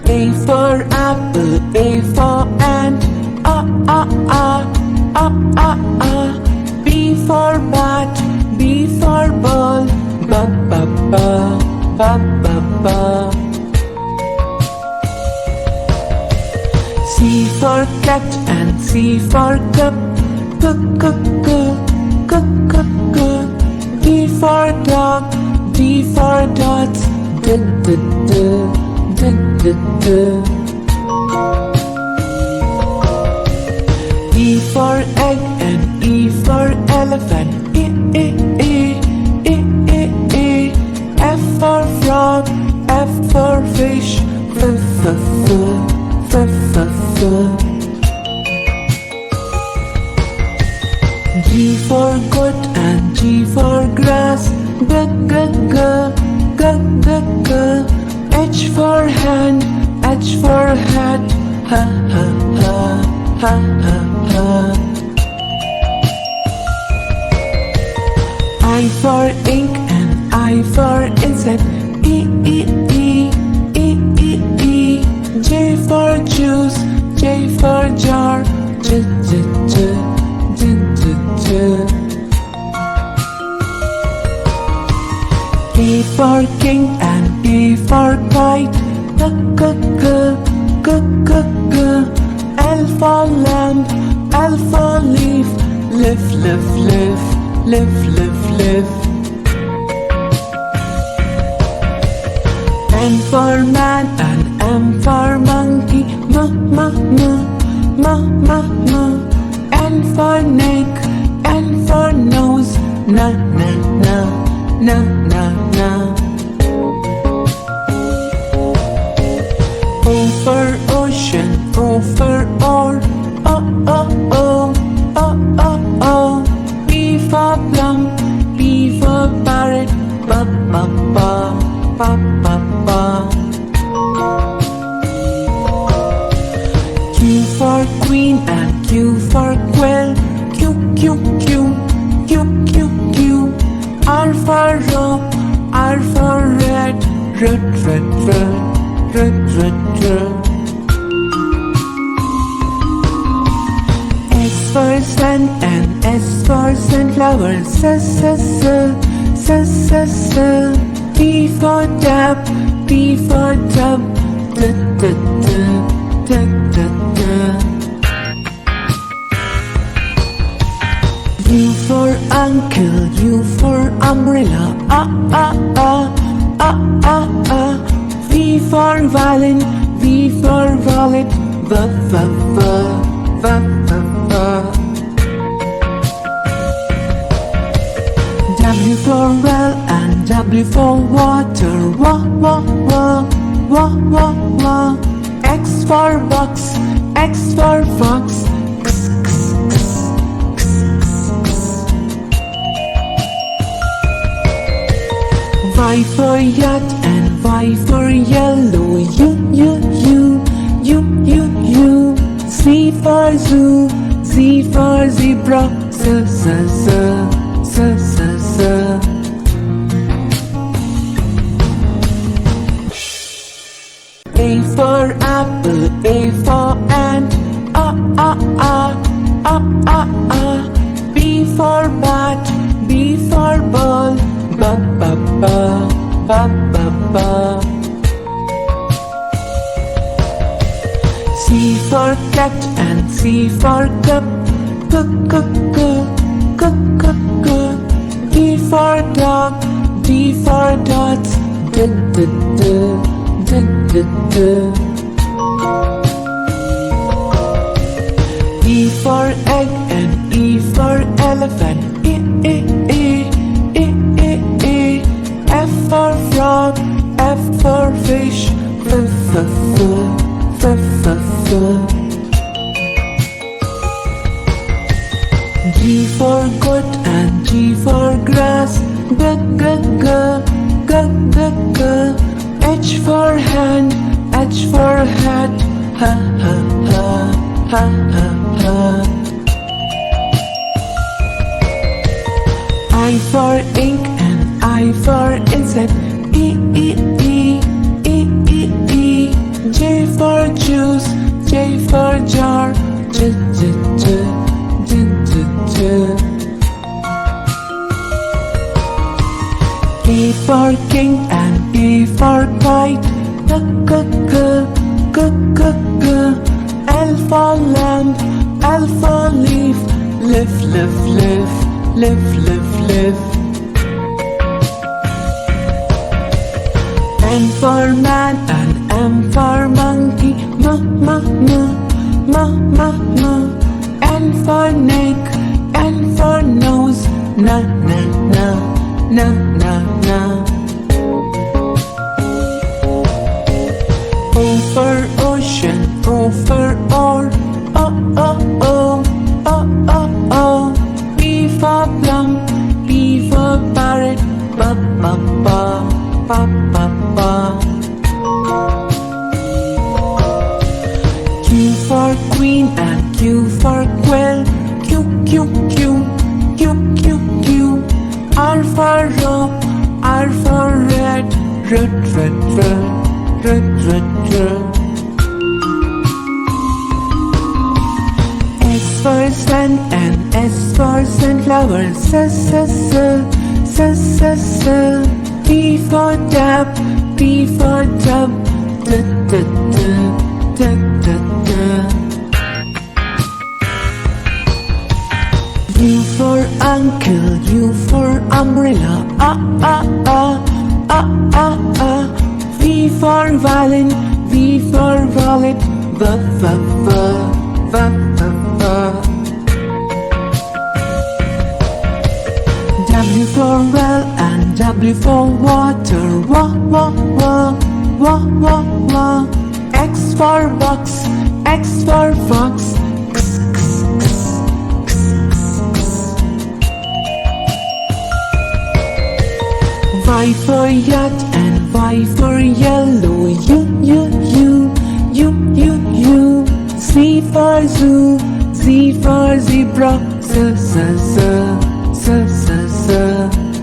A for apple, A for ant, B for bat, B for ball, ba ba ba, ba ba ba. C for cat and C for cup, c c c c c c. D for dog, D for dots, d d d d d d. E for egg and E for elephant, E E E E E E. F for frog, F for fish, F F F F F F. G for goat and G for grass, G G G G G G. H for hand, H for hat, ha ha ha ha ha ha. I for ink and I for insect, E E E E E E. J for juice, J for jar, J J J J J J. K for king and K for kite, K K K K K K. L for lamp, L for leaf, lift lift lift lift lift lift. M for man and M for monkey, M M M M M M. N for neck, N for nose, na na na na na na. O for ocean, O for oar, O O O O O O. P for plum, P for parrot, ba ba ba ba ba ba. Q for queen and Q for quill, Q Q Q Q Q Q. R for rope, R for red, red red red red red red. S for sun and S for sunflower, S S S S S S S. T for tap, T for tub, t t t t t t. U for uncle, U for umbrella, V for violin, V for wallet, V V V V V V. W for well and W for water, wa wa wa wa wa wa. X for box, X for fox, x x x x x. Y for yacht and Y for yellow, U U U U U U. Z for zoo, Z for zebra, Z Z Z Z Z Z. A for apple, A for ant, B for bat, B for ball, ba ba ba ba ba ba. C for cat and C for cup, c c c c c c. D for dog, D for dots, d d d d d d. E for egg and E for elephant, E E E E E E. F for frog, F for fish, F F F F F F. G for goat and G for grass, G G G G G G. H for hand, H for hat, ha ha ha ha ha ha. I for ink and I for insect, E E E E E E. J g, g. L for lamb, L for leaf. Live, live, live, live, live, live. M for man and M for monkey. M, N for neck, N for nose. Na, na, na, na, na, na. O for ocean, O for oar. O, O, O, O, O, O. P for plum, P for parrot. Ba, ba, ba, ba, ba, ba. Q for queen and Q for quill. Q, Q, Q, Q, Q, Q. R for rope, R for red. Red, red, red, red, red, red. S for sun and S for sunflower. S, S, S, S, S, S. T for tap, T for tub. D, d, d, d, d, d. U for uncle, U for umbrella. Ah, ah, ah, ah, ah, ah. V for violin, V for wallet. V, v, v, v, v, v. W for well and W for water. Wa, wa, wa, wa, wa, wa. X for box, X for fox. X, x, x, x, x, x. Y for yacht and Y for yellow. U, U, U, U, U, U. Z for zoo, Z for zebra. Z, Z, Z, Z, Z, Z.